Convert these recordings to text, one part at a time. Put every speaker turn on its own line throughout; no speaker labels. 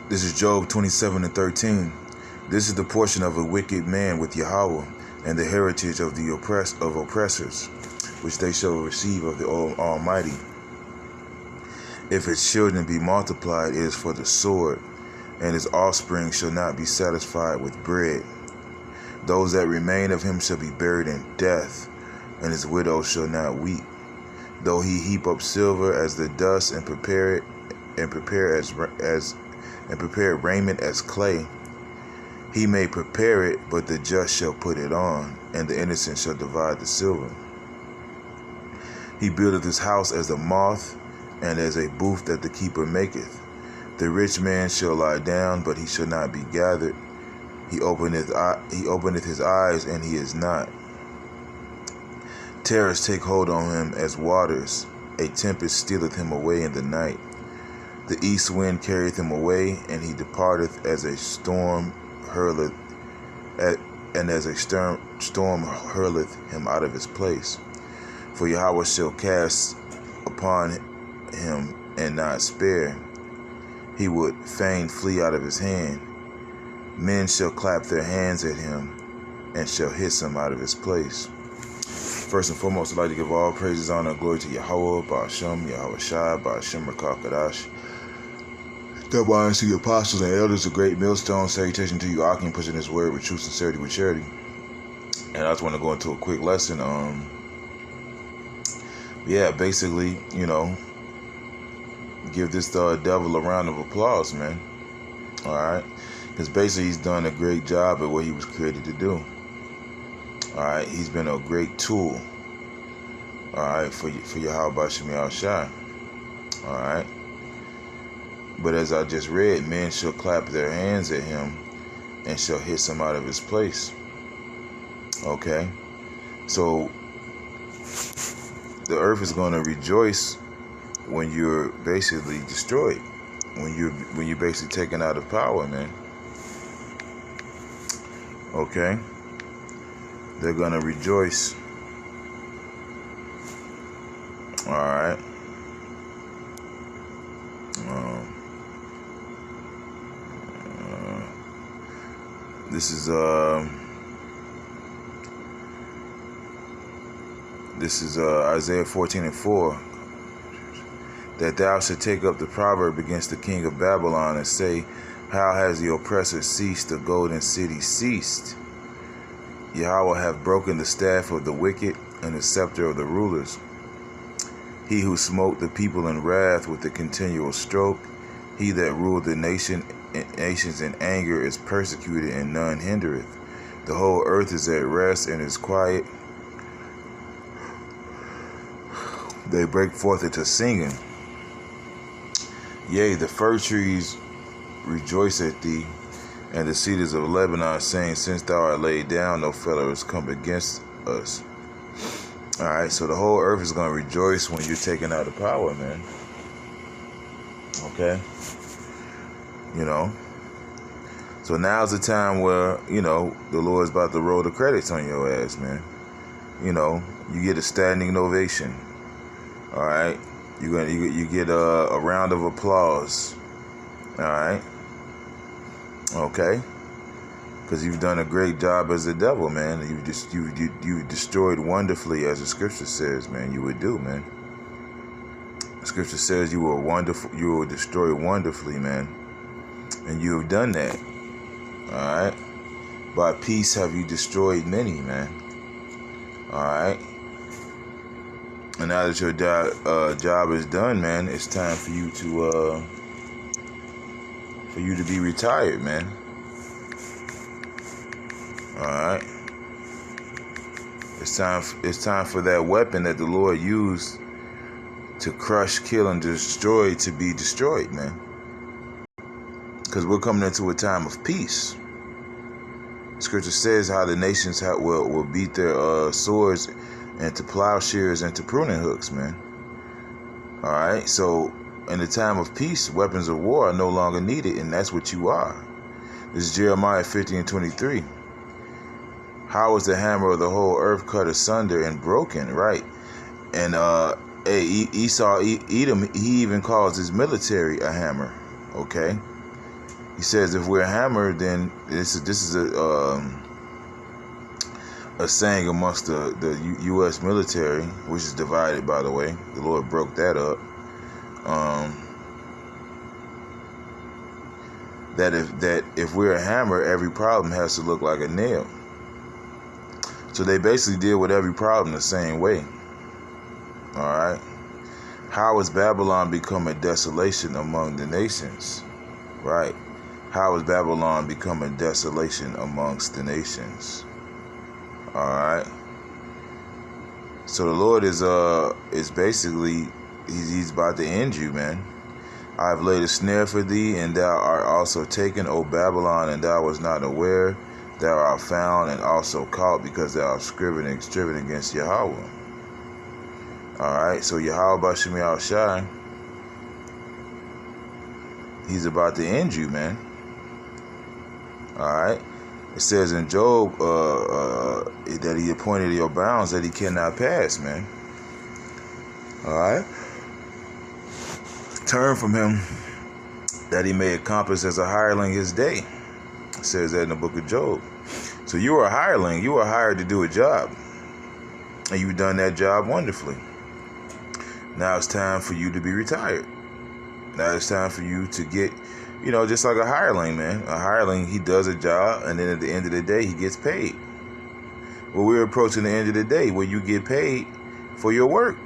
This is Job 27:13. This is the portion of a wicked man with Yahweh, and the heritage of the oppressors, which they shall receive of the Almighty. If his children be multiplied, it is for the sword, and his offspring shall not be satisfied with bread. Those that remain of him shall be buried in death, and his widow shall not weep. Though he heap up silver as the dust, and prepare raiment as clay, he may prepare it, but the just shall put it on, and the innocent shall divide the silver. He buildeth his house as a moth, and as a booth that the keeper maketh. The rich man shall lie down, but he shall not be gathered. He openeth his eyes, and he is not. Terrors take hold on him as waters. A tempest stealeth him away in the night. The east wind carrieth him away, and he departeth as a storm hurleth, and as a storm hurleth him out of his place. For Yahweh shall cast upon him and not spare. He would fain flee out of his hand. Men shall clap their hands at him, and shall hiss him out of his place. First and foremost, I'd like to give all praises, honor, and glory to Yahweh, Ba'ashem, Yahweh Shai, Ba'ashem, Rakah Kadash. That honors to the apostles and elders, a great millstone. Salutation to you, Akim, pushing his word with true sincerity, with charity. And I just want to go into a quick lesson. Basically, give this devil a round of applause, man. All right, because basically he's done a great job at what he was created to do. All right, he's been a great tool. All right, for Yahweh Ba'ashem Yahweh Shai. All right. But as I just read, men shall clap their hands at him and shall hiss him out of his place. Okay? So the earth is going to rejoice when you're basically destroyed. When you're basically taken out of power, man. Okay? They're going to rejoice. All right? This is Isaiah 14:4. That thou should take up the proverb against the king of Babylon and say, how has the oppressor ceased, the golden city ceased? Yahweh hath broken the staff of the wicked and the scepter of the rulers. He who smote the people in wrath with the continual stroke, he that ruled the nations in anger is persecuted, and none hindereth. The whole earth is at rest and is quiet. They break forth into singing. Yea, the fir trees rejoice at thee, and the cedars of Lebanon, saying, since thou art laid down, no fellow has come against us. All right, so the whole earth is going to rejoice when you're taken out of power, man. Okay? So now's the time where, the Lord's about to roll the credits on your ass, man. You get a standing ovation. All right? You get a round of applause. All right? Okay? Because you've done a great job as the devil, man. You destroyed wonderfully, as the scripture says, man. You would do, man. The scripture says you will destroy wonderfully, man. And you have done that. Alright? By peace have you destroyed many, man. Alright? And now that your job is done, man, it's time for you to be retired, man. Alright? It's time for that weapon that the Lord used to crush, kill, and destroy to be destroyed, man. Because we're coming into a time of peace. Scripture says how the nations will beat their swords into plowshares and to pruning hooks, man. All right, so in the time of peace, weapons of war are no longer needed, and that's what you are. This is Jeremiah 50:23. How is the hammer of the whole earth cut asunder and broken, right? And Esau, Edom, he even calls his military a hammer, okay? He says, if we're hammered, then this is a saying amongst the U.S. military, which is divided, by the way. The Lord broke that up. That if we're a hammer, every problem has to look like a nail. So they basically deal with every problem the same way. All right. How has Babylon become a desolation among the nations? Right. How has Babylon become a desolation amongst the nations? All right. So the Lord is basically he's about to end you, man. I have laid a snare for thee, and thou art also taken, O Babylon, and thou wast not aware. Thou art found and also caught, because thou art striven against Yahweh. Alright, so Yahweh Bashim Yahushai, he's about to end you, man. Alright. It says in Job that he appointed your bounds that he cannot pass, man. Alright. Turn from him that he may accomplish as a hireling his day. It says that in the book of Job. So you are a hireling. You are hired to do a job. And you've done that job wonderfully. Now it's time for you to be retired. Now it's time for you to get, just like a hireling, man. A hireling, he does a job, and then at the end of the day, he gets paid. Well, we're approaching the end of the day where you get paid for your work.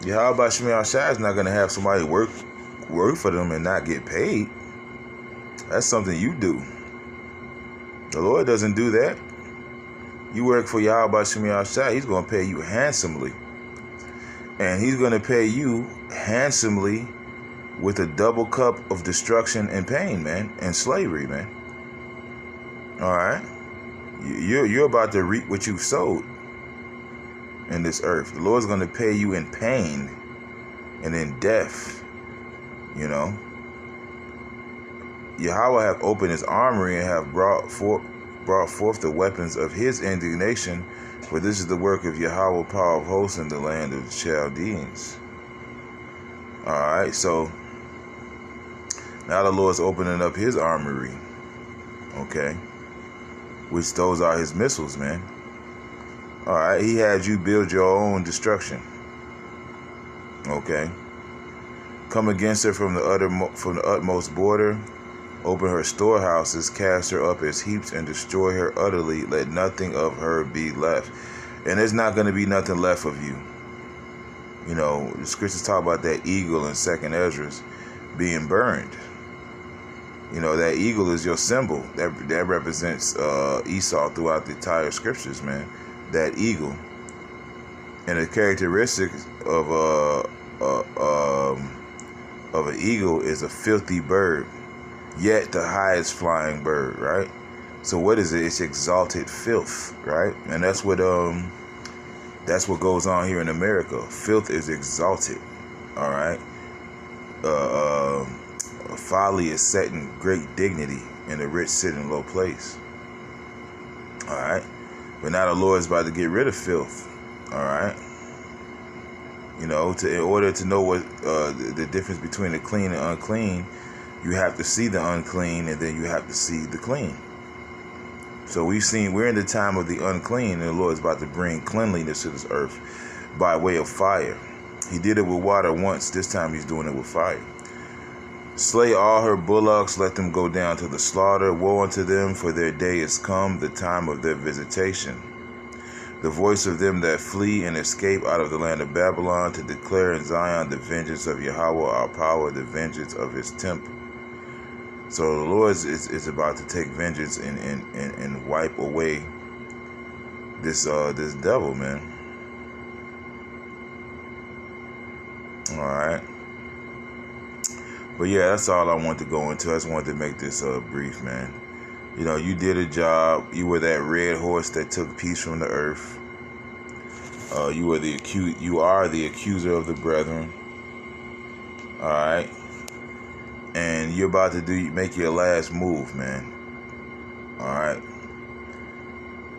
Yahweh Bashim Yahushai is not going to have somebody work for them and not get paid. That's something you do. The Lord doesn't do that. You work for Yahweh Bashim Yahushai, he's going to pay you handsomely. And he's going to pay you handsomely with a double cup of destruction and pain, man, and slavery, man. All right? You're about to reap what you've sowed in this earth. The Lord's going to pay you in pain and in death, Yahweh have opened his armory and have brought forth the weapons of his indignation, for this is the work of Yahweh, power of hosts, in the land of the Chaldeans. All right, so now the Lord's opening up his armory, okay, which those are his missiles, man. All right, he had you build your own destruction. Okay, come against her from the utmost border. Open her storehouses, cast her up as heaps, and destroy her utterly. Let nothing of her be left. And there's not going to be nothing left of you. The scriptures talk about that eagle in 2nd Ezra being burned. That eagle is your symbol. That represents Esau throughout the entire scriptures, man. That eagle. And the characteristic of an eagle is a filthy bird. Yet the highest flying bird, right? So what is it? It's exalted filth, right? And that's what goes on here in America. Filth is exalted, all right? Folly is set in great dignity, and the rich sit in low place, all right? But now the Lord is about to get rid of filth, all right? In order to know what the difference between the clean and unclean, you have to see the unclean, and then you have to see the clean. So we're in the time of the unclean, and the Lord is about to bring cleanliness to this earth by way of fire. He did it with water once. This time he's doing it with fire. Slay all her bullocks, let them go down to the slaughter. Woe unto them, for their day is come, the time of their visitation. The voice of them that flee and escape out of the land of Babylon, to declare in Zion the vengeance of Yahweh our power, the vengeance of his temple. So the Lord is about to take vengeance and wipe away this devil, man. All right. But yeah, that's all I want to go into. I just wanted to make this brief, man. You did a job. You were that red horse that took peace from the earth. You are the accuser of the brethren. All right. And you're about to make your last move, man. All right.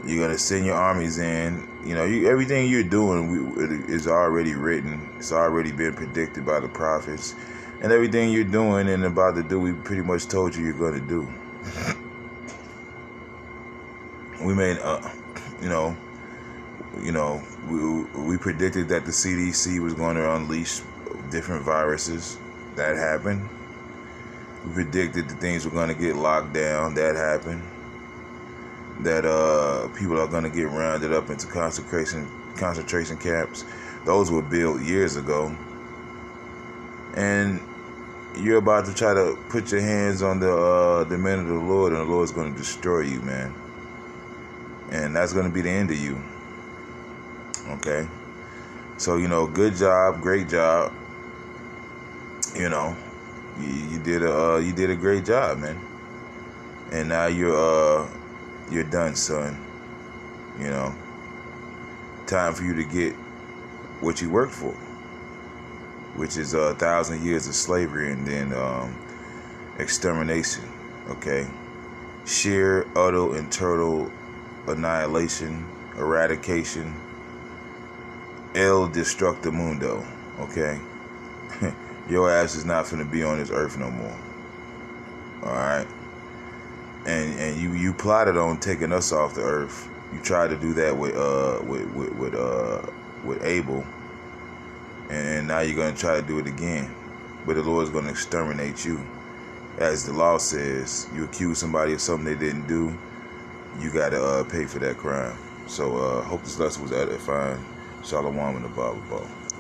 You're gonna send your armies in. Everything you're doing is already written. It's already been predicted by the prophets. And everything you're doing and about to do, we pretty much told you you're going to do. We made, we predicted that the CDC was going to unleash different viruses. That happened. We predicted that things were going to get locked down. That happened. That people are going to get rounded up into concentration camps. Those were built years ago. And you're about to try to put your hands on the men of the Lord, and the Lord's going to destroy you, man. And that's going to be the end of you. Okay? So, good job, great job. You did a great job, man. And now you're done, son. Time for you to get what you worked for, which is 1,000 years of slavery and then extermination. Okay? Sheer, utter, and total annihilation, eradication, el destructimundo. Okay? Your ass is not finna be on this earth no more. All right? And you plotted on taking us off the earth. You tried to do that with Abel, and now you're gonna try to do it again. But the Lord's gonna exterminate you, as the law says. You accuse somebody of something they didn't do, you gotta pay for that crime. So hope this lesson was edifying. Shalom in the Bible.